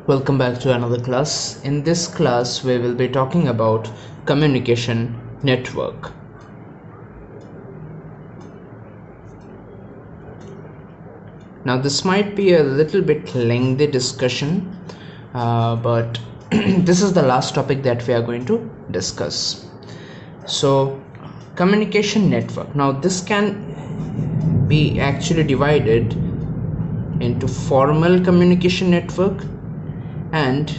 Welcome back to another class. In this class, we will be talking about communication network. Now, this might be a little bit lengthy discussion, but this is the last topic that we are going to discuss. So, communication network. Now, this can be actually divided into formal communication network and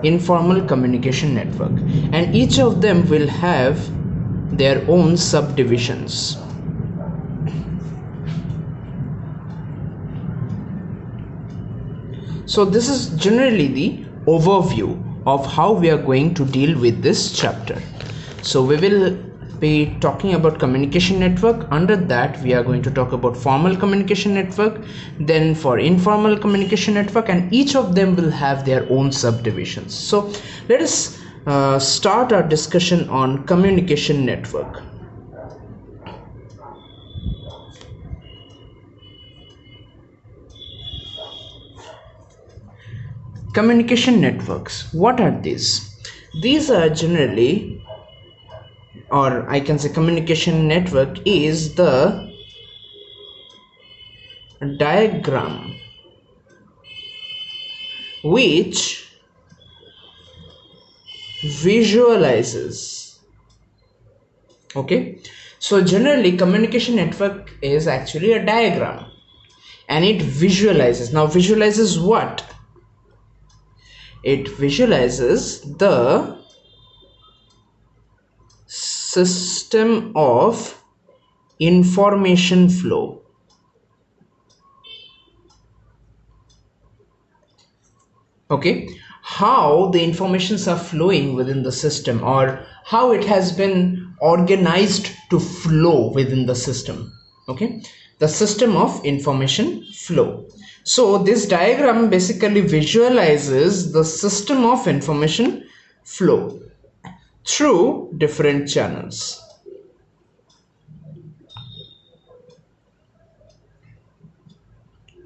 informal communication network, and each of them will have their own subdivisions. So this is generally the overview of how we are going to deal with this chapter. So we will be talking about communication network. Under that, we are going to talk about formal communication network, then for informal communication network, and each of them will have their own subdivisions. So let us start our discussion on communication network. Communication networks, what are these? These are generally, or I can say communication network is the diagram which visualizes. Okay, so generally communication network is actually a diagram and it visualizes. Now visualizes what? It visualizes the system of information flow. Okay, how the informations are flowing within the system, or how it has been organized to flow within the system. Okay, the system of information flow. So this diagram basically visualizes the system of information flow through different channels.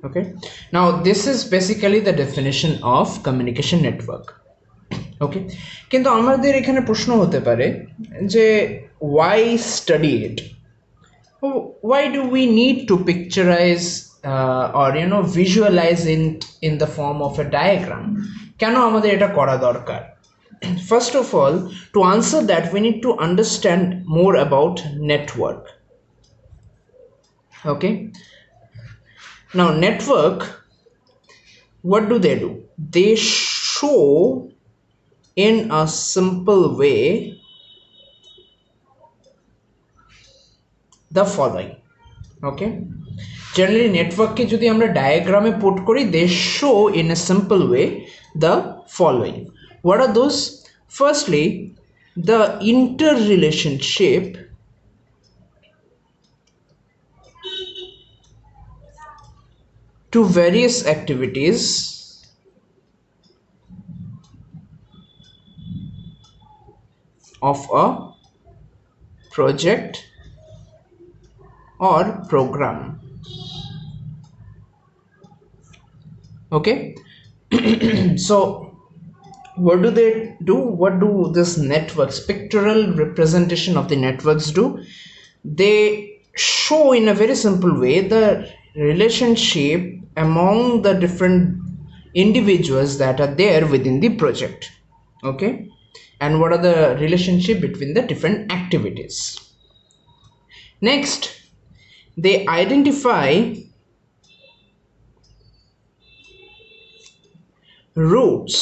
Okay, now this is basically the definition of communication network. Okay, কিন্তু আমাদের এখানে প্রশ্ন হতে পারে যে why study it? Why do we need to picturize or visualize it in the form of a diagram? কেন আমাদের এটা করা দরকার? First of all, to answer that, we need to understand more about network. Okay, now network, what do? They show in a simple way the following. Okay, generally network ke jodi amra diagram e put kori, they show in a simple way the following. What are those? Firstly, the interrelationship to various activities of a project or program. Okay, so what do they do? What do this networks, pictorial representation of the networks do? They show in a very simple way the relationship among the different individuals that are there within the project. Okay, and what are the relationship between the different activities. Next, they identify routes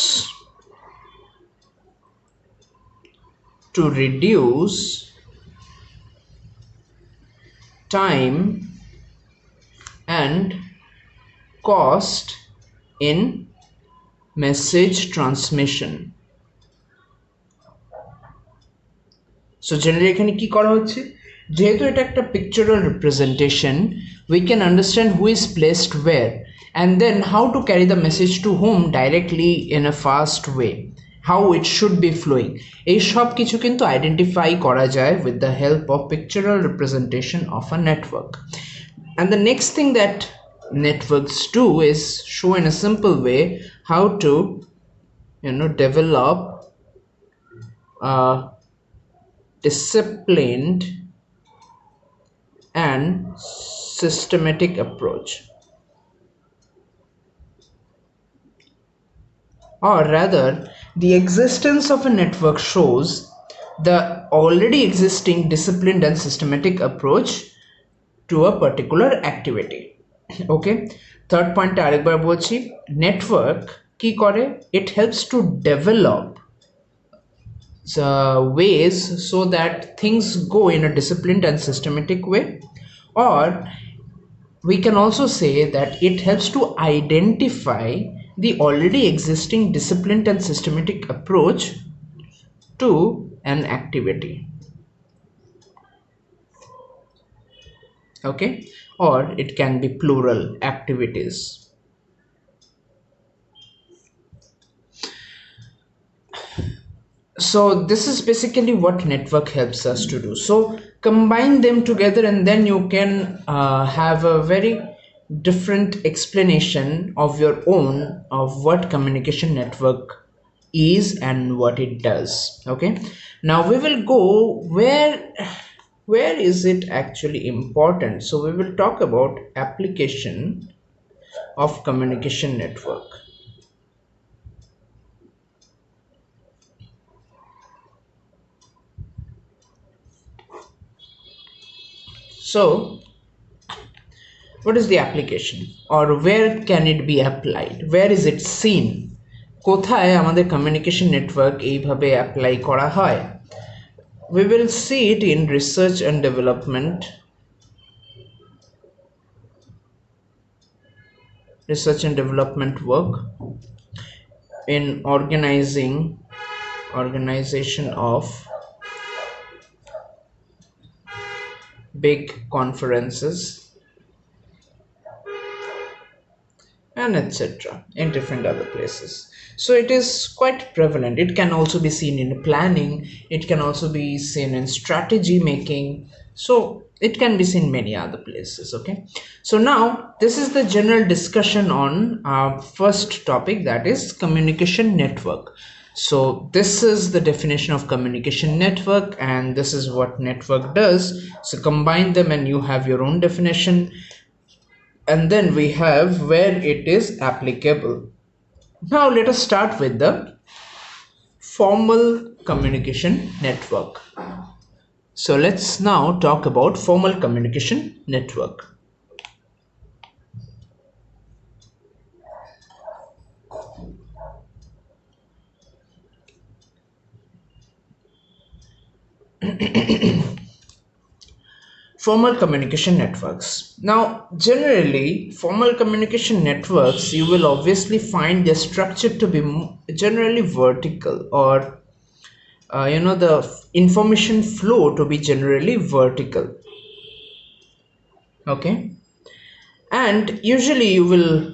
to reduce time and cost in message transmission. So generally এখানে কি করা হচ্ছে, যেহেতু এটা একটা pictorial representation, we can understand who is placed where and then how to carry the message to whom directly in a fast way, how it should be flowing. এই সব কিছু কিন্তু identify করা যায় with the help of pictorial representation of a network. And the next thing that networks do is show in a simple way how to develop a disciplined and systematic approach, or rather the existence of a network shows the already existing disciplined and systematic approach to a particular activity. Okay, third point আরেকবার বলছি, network কি করে, it helps to develop ways so that things go in a disciplined and systematic way, or we can also say that it helps to identify the already existing disciplined and systematic approach to an activity. Okay, or it can be plural activities. So this is basically what network helps us to do. So combine them together and then you can have a very different explanation of your own of what communication network is and what it does. Okay, now we will go where is it actually important. So we will talk about application of communication network. So what is the application, or where can it be applied, where is it seen, কোথায় আমাদের communication network এইভাবে apply করা হয়? We will see it in research and development, work, in organization of big conferences, and etc. in different other places. So it is quite prevalent. It can also be seen in planning, it can also be seen in strategy making, so it can be seen many other places. Okay, so now this is the general discussion on our first topic, that is communication network. So this is the definition of communication network and this is what network does. So combine them and you have your own definition, and then we have where it is applicable. Now let us start with the formal communication network. So let's now talk about formal communication network. Formal communication networks. Now generally formal communication networks, you will obviously find their structure to be generally vertical, or the information flow to be generally vertical. Okay, and usually you will,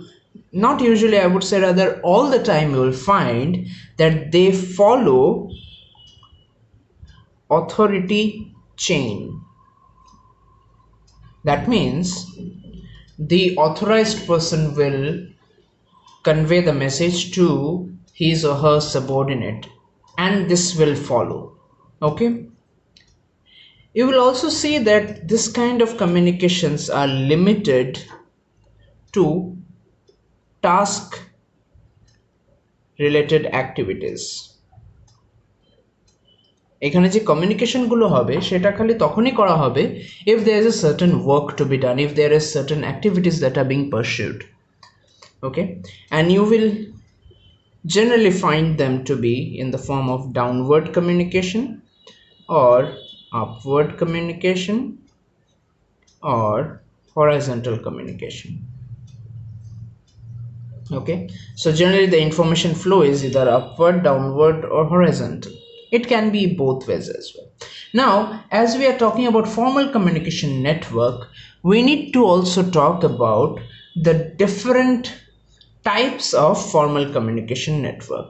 not usually, I would say rather all the time, you will find that they follow authority chain. That means the authorized person will convey the message to his or her subordinate and this will follow. Okay, you will also see that this kind of communications are limited to task related activities. এখানে যে communication গুলো হবে সেটা খালি তখনই করা হবে if there is a certain work to be done, if there is certain activities that are being pursued. Okay, and you will generally find them to be in the form of downward communication or upward communication or horizontal communication. Okay, so generally the information flow is either upward, downward or horizontal. It can be both ways as well. Now as we are talking about formal communication network, we need to also talk about the different types of formal communication network.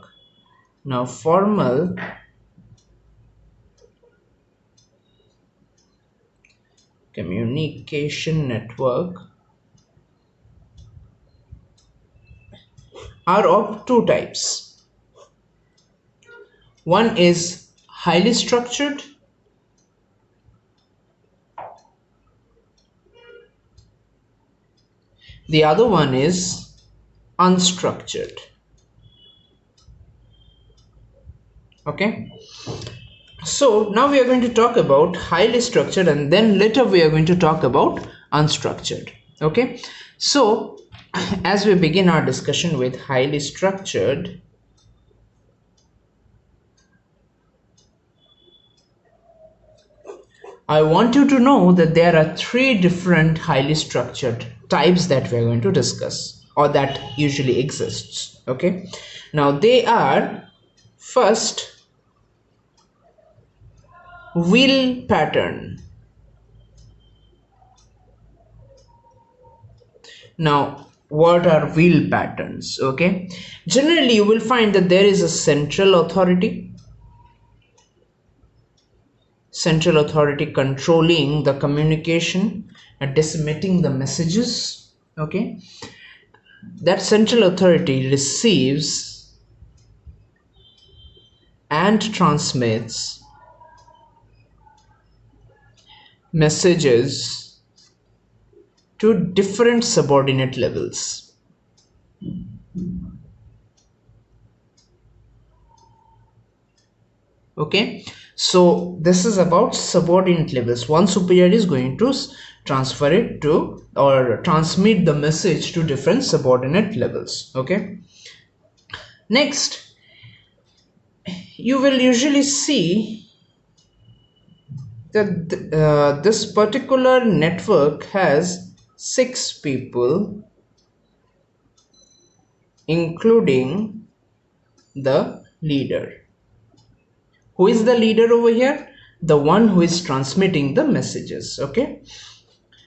Now formal communication network are of two types. One is highly structured, the other one is unstructured. Okay, so now we are going to talk about highly structured, and then later we are going to talk about unstructured. Okay, so as we begin our discussion with highly structured, I want you to know that there are three different highly structured types that we are going to discuss, or that usually exists. Okay, now they are: first, wheel pattern. Now, what are wheel patterns? Okay, generally you will find that there is a central authority controlling the communication and disseminating the messages. Okay, that central authority receives and transmits messages to different subordinate levels. Okay, so this is about subordinate levels. One superior is going to transfer it to, or transmit the message to, different subordinate levels. Okay, next you will usually see that this particular network has 6 people, including the leader. Who is the leader over here? The one who is transmitting the messages. Okay,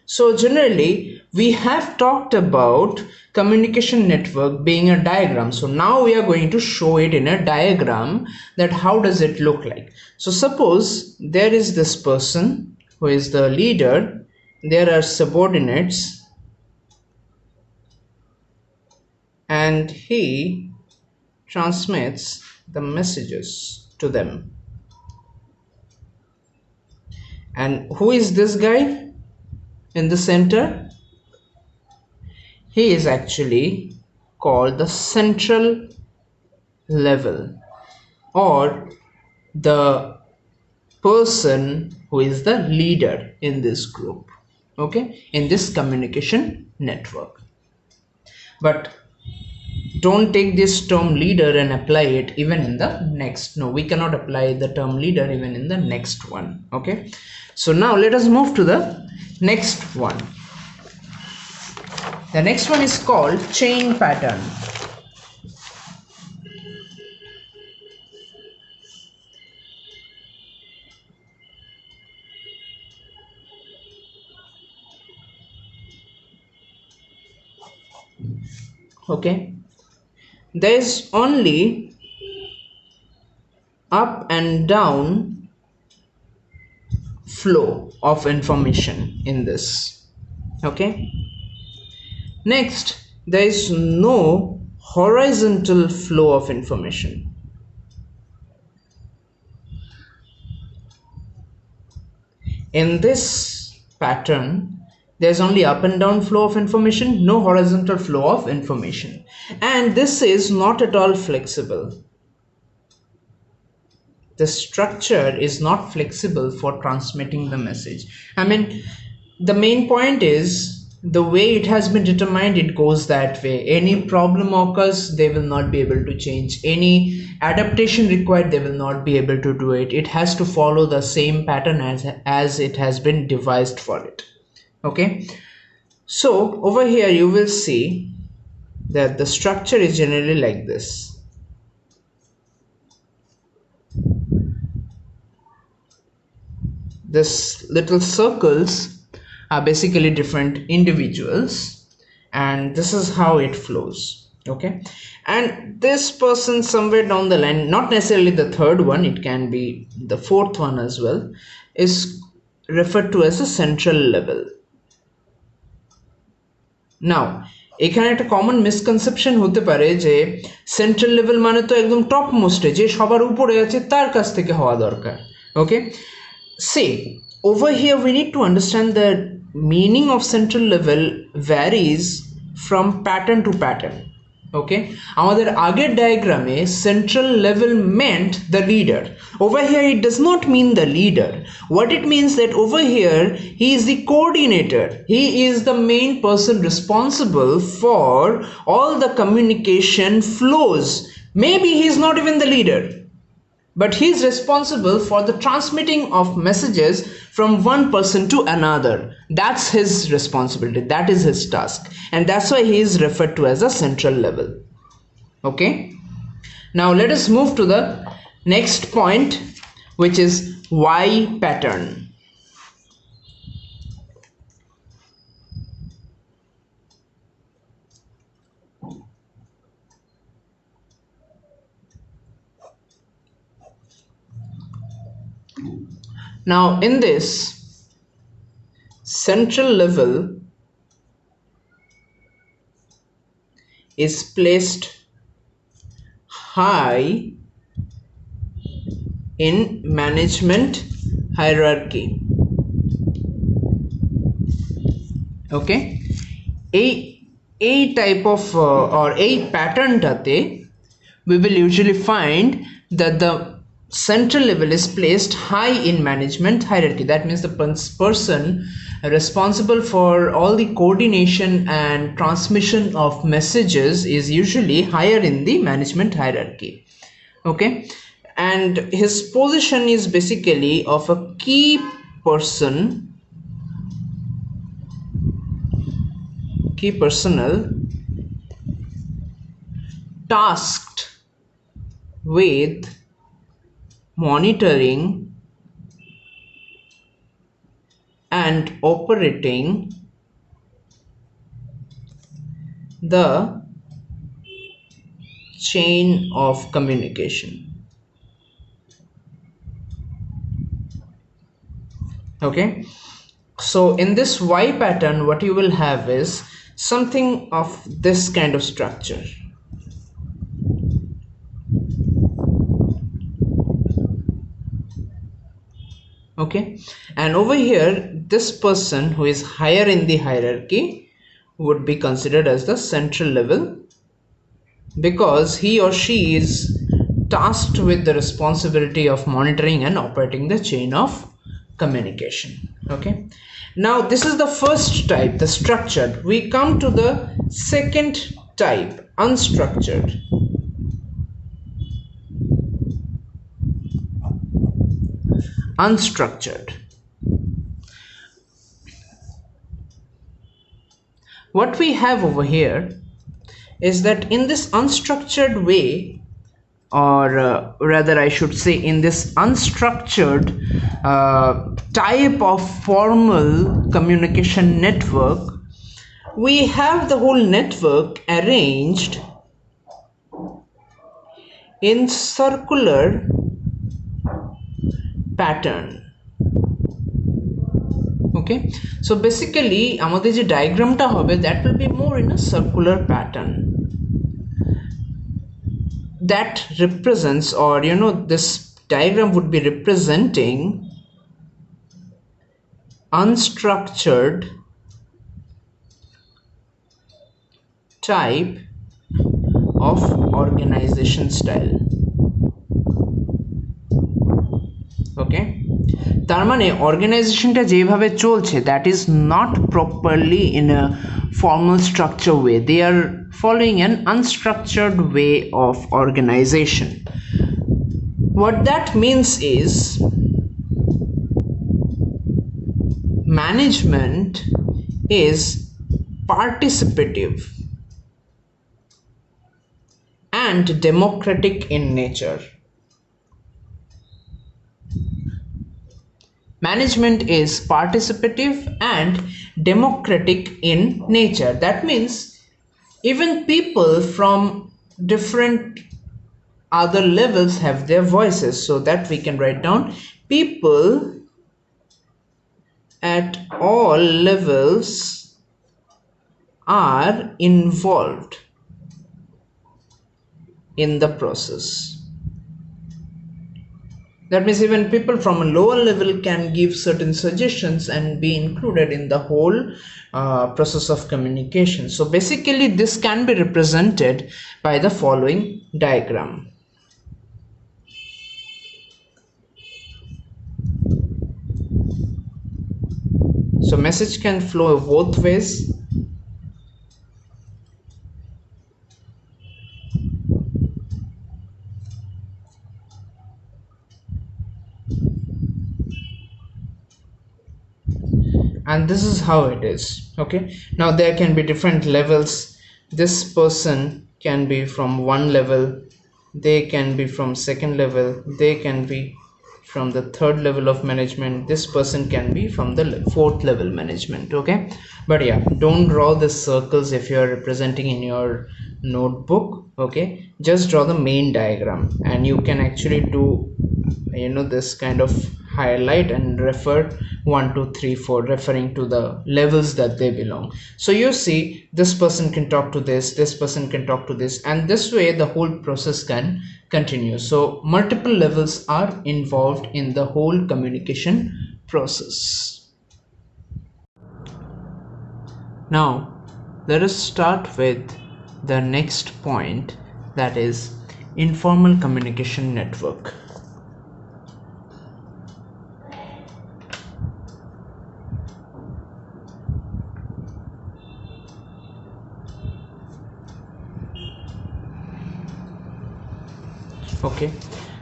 so generally we have talked about communication network being a diagram. So now we are going to show it in a diagram, that how does it look like. So suppose there is this person who is the leader, there are subordinates, and he transmits the messages to them. And who is this guy in the center? He is actually called the central level, or the person who is the leader in this group. Okay, in this communication network. But don't take this term leader and apply it even in the next. No, we cannot apply the term leader even in the next one. Okay, so now let us move to the next one. The next one is called chain pattern. Okay, there is only up and down flow of information in this. Okay, next, there is no horizontal flow of information. In this pattern, there's only up and down flow of information, no horizontal flow of information, and this is not at all flexible. The structure is not flexible for transmitting the message. I mean, the main point is, the way it has been determined, it goes that way. Any problem occurs, they will not be able to change. Any adaptation required, they will not be able to do it. It has to follow the same pattern as it has been devised for it. Okay, so over here you will see that the structure is generally like this. This little circles are basically different individuals, and this is how it flows. Okay, and this person somewhere down the line, not necessarily the third one, it can be the fourth one as well, is referred to as a central level. Now এখানে একটা common misconception হতে পারে যে central level মানে তো একদম top মোস্টে, যে সবার উপরে আছে তার কাছ থেকে হওয়া দরকার। ওকে, সে over here we need to understand the meaning of central level varies from pattern to pattern. ওকে, আমাদের আগের ডায়াগ্রামে central level meant the leader. Over here it does not mean the leader. What it means that over here he is the coordinator, he is the main person responsible for all the communication flows. Maybe he is not even the leader, but he is responsible for the transmitting of messages from one person to another. That's his responsibility, that is his task, and that's why he is referred to as a central level. Okay, now let us move to the next point, which is Y pattern. Now in this central level is placed high in management hierarchy. Okay, a type of or a pattern tate we will usually find that the central level is placed high in management hierarchy. That means the person responsible for all the coordination and transmission of messages is usually higher in the management hierarchy. Okay, and his position is basically of a key person, key personnel tasked with monitoring and operating the chain of communication. Okay, so in this Y pattern what you will have is something of this kind of structure. Okay, and over here this person who is higher in the hierarchy would be considered as the central level, because he or she is tasked with the responsibility of monitoring and operating the chain of communication. Okay, now this is the first type, the structured. We come to the second type, unstructured. Unstructured, what we have over here is that in this unstructured way, or rather I should say in this unstructured type of formal communication network, we have the whole network arranged in circular pattern. Okay, so basically আমাদের যে ডায়াগ্রামটা হবে that will be more in a circular pattern that represents, or you know, this diagram would be representing unstructured type of organization style. Okay, তার মানে অর্গানাইজেশনটা যেভাবে চলছে that is not properly in a formal structure way, they are following an unstructured way of organization. What that means is management is participative and democratic in nature. Management is participative and democratic in nature. That means even people from different other levels have their voices, so that we can write down people at all levels are involved in the process. That means even people from a lower level can give certain suggestions and be included in the whole process of communication. So basically this can be represented by the following diagram. So message can flow both ways. And this is how it is. Okay, now there can be different levels. This person can be from one level, they can be from second level, they can be from the third level of management, this person can be from the fourth level management. Okay, but yeah, don't draw the circles if you are representing in your notebook. Okay, just draw the main diagram and you can actually do this kind of highlight and refer 1 2 3 4, referring to the levels that they belong. So you see, this person can talk to this person can talk to this, and this way the whole process can continue. So multiple levels are involved in the whole communication process. Now let us start with the next point, that is informal communication network. Okay,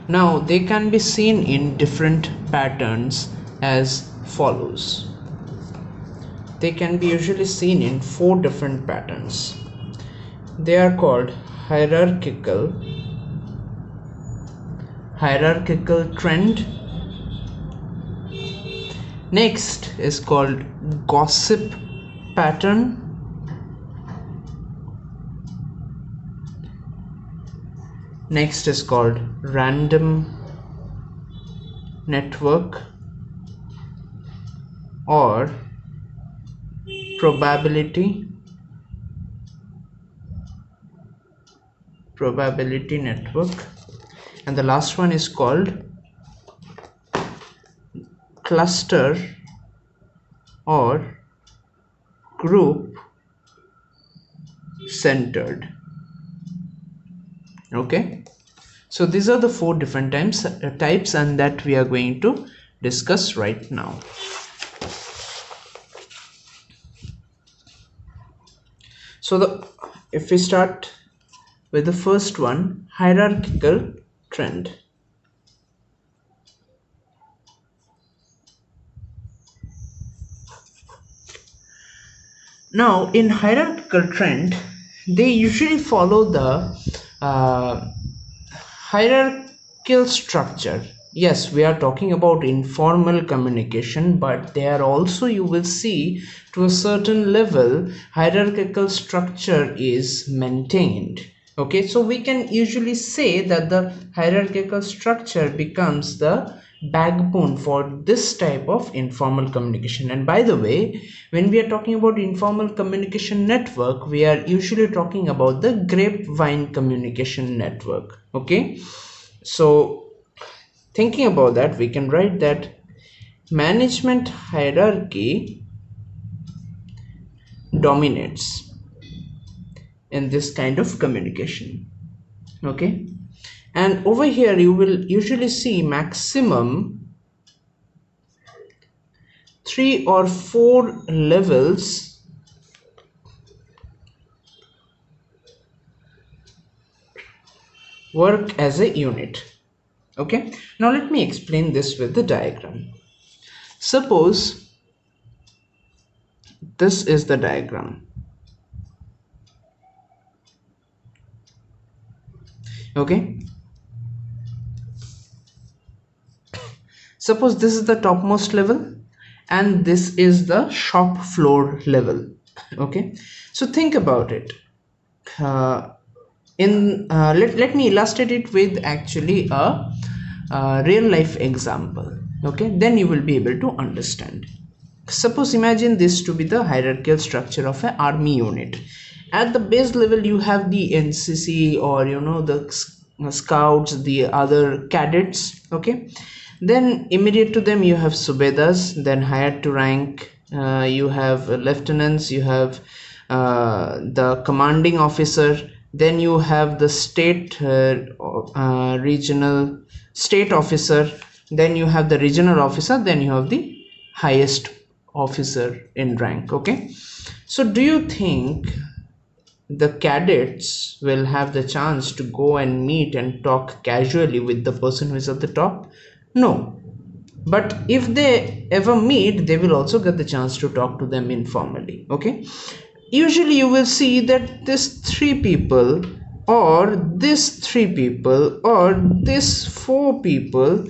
now they can be seen in different patterns as follows. They can be usually seen in 4 different patterns. They are called hierarchical trend. Next is called gossip pattern. Next is called random network or probability network, and the last one is called cluster or group centered. Okay, so these are the 4 different types and that we are going to discuss right now. So if we start with the first one, hierarchical trend. Now in hierarchical trend, they usually follow the hierarchical structure. Yes, we are talking about informal communication, but they are also, you will see, to a certain level hierarchical structure is maintained. Okay, so we can usually say that the hierarchical structure becomes the backbone for this type of informal communication. And by the way, when we are talking about informal communication network, we are usually talking about the grapevine communication network. Okay, so thinking about that, we can write that management hierarchy dominates in this kind of communication. Okay, and over here you will usually see maximum 3 or 4 levels work as a unit. Okay, now let me explain this with the diagram. Suppose this is the diagram. Okay, suppose this is the topmost level and this is the shop floor level. Okay, so think about it. Let me illustrate it with actually a real life example. Okay, then you will be able to understand. Suppose imagine this to be the hierarchical structure of an army unit. At the base level you have the NCC, or the scouts, the other cadets. Okay, then immediate to them you have subedas, then higher to rank you have lieutenants, you have the commanding officer, then you have the regional state officer, then you have the regional officer, then you have the highest officer in rank. Okay, so do you think the cadets will have the chance to go and meet and talk casually with the person who is at the top? No. But if they ever meet, they will also get the chance to talk to them informally. Okay, usually you will see that this three people, or this three people, or this four people,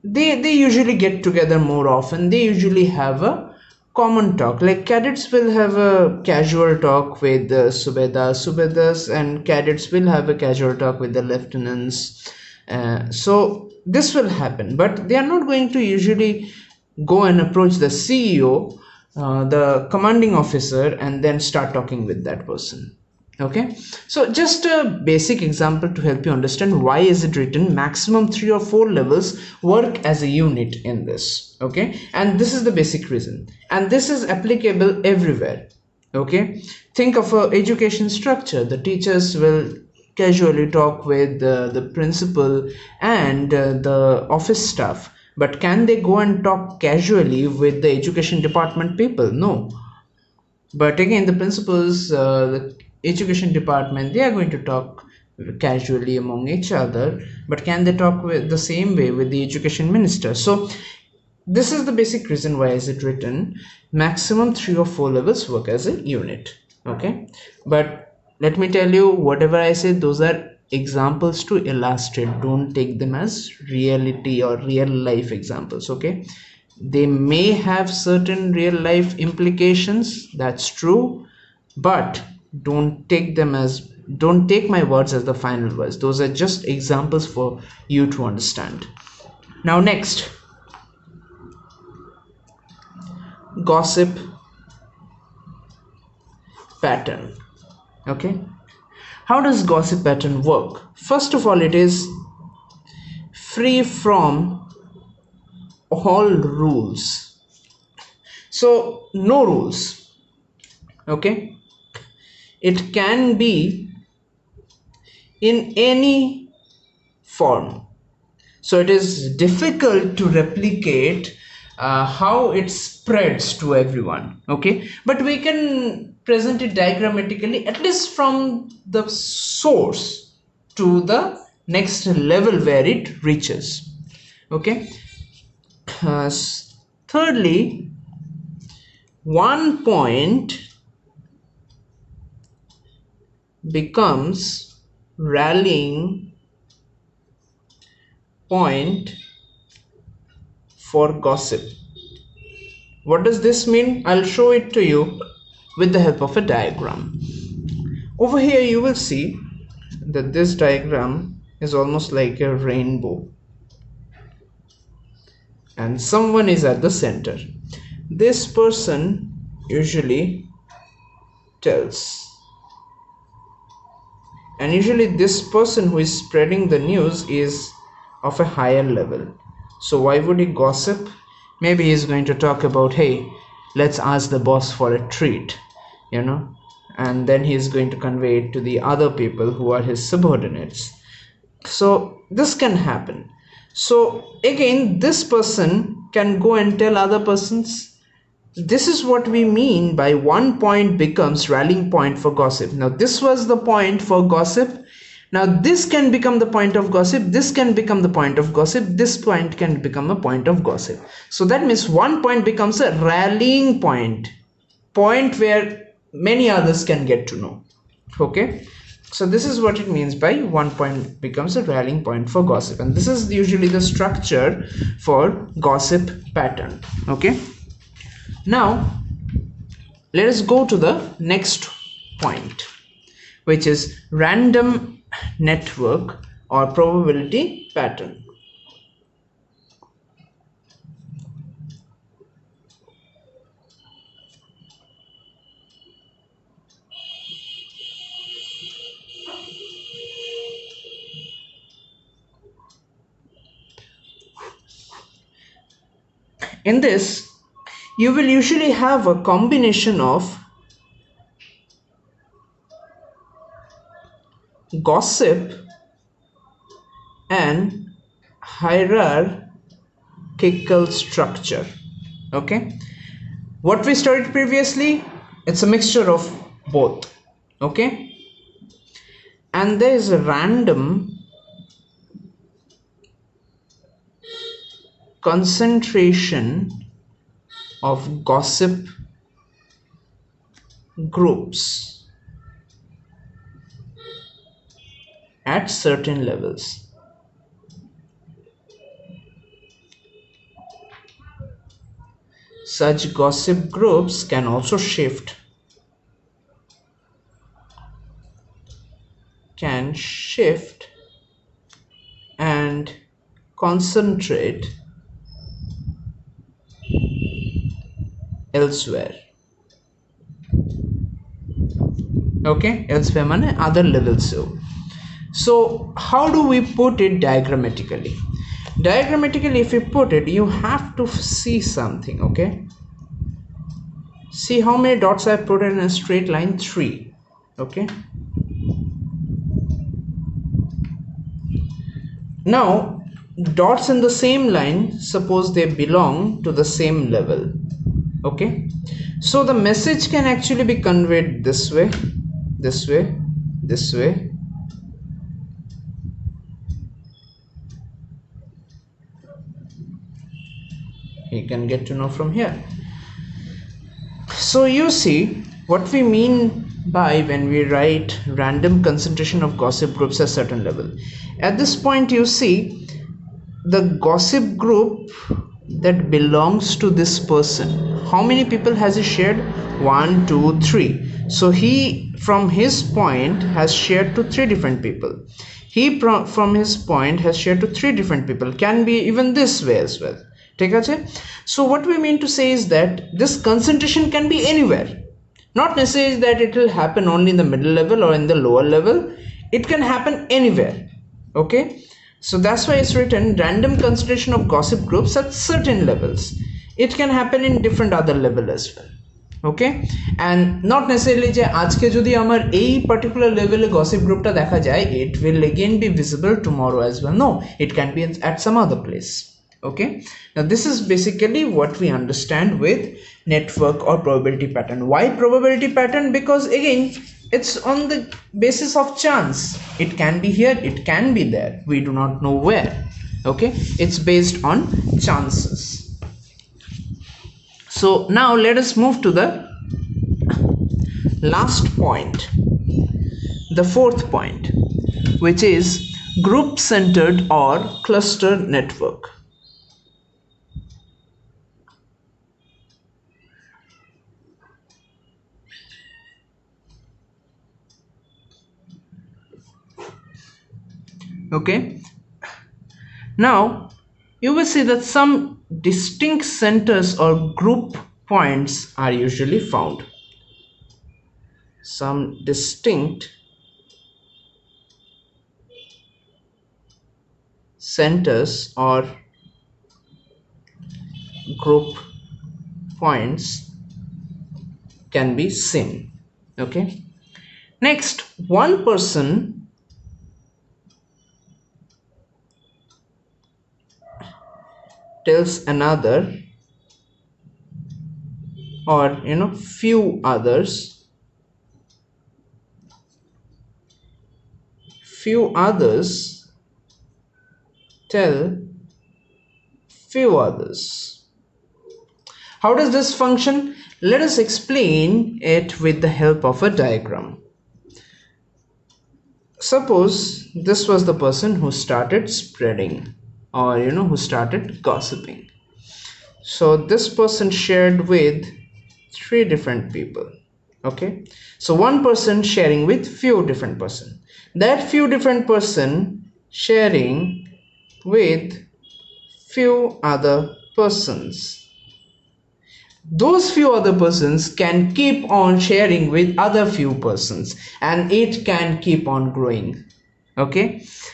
they usually get together more often. They usually have a common talk. Like cadets will have a casual talk with the subedas, and cadets will have a casual talk with the lieutenants. So this will happen, but they are not going to usually go and approach the CEO, the commanding officer, and then start talking with that person. Okay, so just a basic example to help you understand why is it written maximum 3 or 4 levels work as a unit in this. Okay, and this is the basic reason, and this is applicable everywhere. Okay, think of a education structure. The teachers will casually talk with the principal and the office staff, but can they go and talk casually with the education department people? No. But again, the principals, the education department, they are going to talk casually among each other, but can they talk with the same way with the education minister? So this is the basic reason why is it written maximum 3 or 4 levels work as a unit. Okay, but let me tell you, whatever I say, those are examples to illustrate. Don't take them as reality or real life examples. Okay, they may have certain real life implications, that's true, but don't take my words as the final words. Those are just examples for you to understand. Now next, gossip pattern. Okay, how does gossip pattern work? First of all, it is free from all rules, so no rules. Okay, it can be in any form, so it is difficult to replicate how it spreads to everyone. Okay, but we can present it diagrammatically, at least from the source to the next level where it reaches. Okay, thirdly, one point becomes rallying point for gossip. What does this mean? I'll show it to you with the help of a diagram. Over here you will see that this diagram is almost like a rainbow, and someone is at the center. This person usually tells, and usually this person who is spreading the news is of a higher level. So why would he gossip? Maybe he's going to talk about, hey, let's ask the boss for a treat, and then he's going to convey it to the other people who are his subordinates. So this can happen. So again, this person can go and tell other persons. This is what we mean by one point becomes rallying point for gossip. Now this was the point for gossip. Now this can become the point of gossip, this can become the point of gossip, this point can become a point of gossip. So that means one point becomes a rallying point where many others can get to know. Okay, so this is what it means by one point becomes a rallying point for gossip, and this is usually the structure for gossip pattern. Okay, now let us go to the next point, which is random network or probability pattern. In this, you will usually have a combination of gossip and hierarchical structure. Okay, what we studied previously, it's a mixture of both. Okay, and there is a random concentration of gossip groups at certain levels. Such gossip groups can also shift and concentrate elsewhere. Okay, elsewhere means other levels. So how do we put it diagrammatically? Diagrammatically, if we put it, you have to see something. Okay, see how many dots I put in a straight line? 3. Okay, now dots in the same line, suppose they belong to the same level. Okay, so the message can actually be conveyed this way, this way, this way. You can get to know from here. So you see what we mean by when we write random concentration of gossip groups at a certain level. At this point, you see the gossip group that belongs to this person. How many people has he shared? 1, 2, 3. So he from his point has shared to 3 different people. He from his point has shared to 3 different people. Can be even this way as well. So what we mean to say is that this concentration can be anywhere. Not necessarily that it will happen only in the middle level or in the lower level. It can happen anywhere. Okay, so that's why it's written random concentration of gossip groups at certain levels. It can happen in different other level as well. Okay, and not necessarily যে আজকে যদি আমার এই particular level gossip group টা দেখা যায়, it will again be visible tomorrow as well. No, it can be at some other place. Okay, now this is basically what we understand with network or probability pattern. Why probability pattern? Because again, it's on the basis of chance. It can be here, it can be there, we do not know where. Okay, it's based on chances. So now let us move to the last point, the 4th point, which is group centered or cluster network. Okay, now you will see that some distinct centers or group points are usually found. Some distinct centers or group points can be seen. Okay, next, one person tells another, or few others tell few others. How does this function? Let us explain it with the help of a diagram. Suppose this was the person who started spreading, or who started gossiping. So this person shared with 3 different people. Okay, so one person sharing with few different person, that few different person sharing with few other persons. Those few other persons can keep on sharing with other few persons, and it can keep on growing. Okay,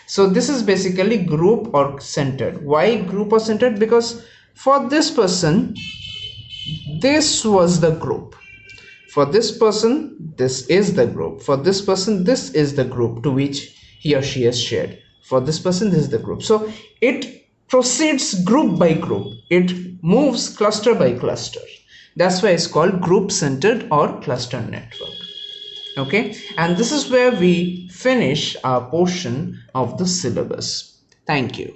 so this is basically group or centered. Why group or centered? Because For this person, this was the group. For this person, this is the group. For this person, this is the group to which he or she has shared. For this person, this is the group. So it proceeds group by group. It moves cluster by cluster. That's why it's called group-centered or cluster network. Okay, and this is where we finish our portion of the syllabus. Thank you.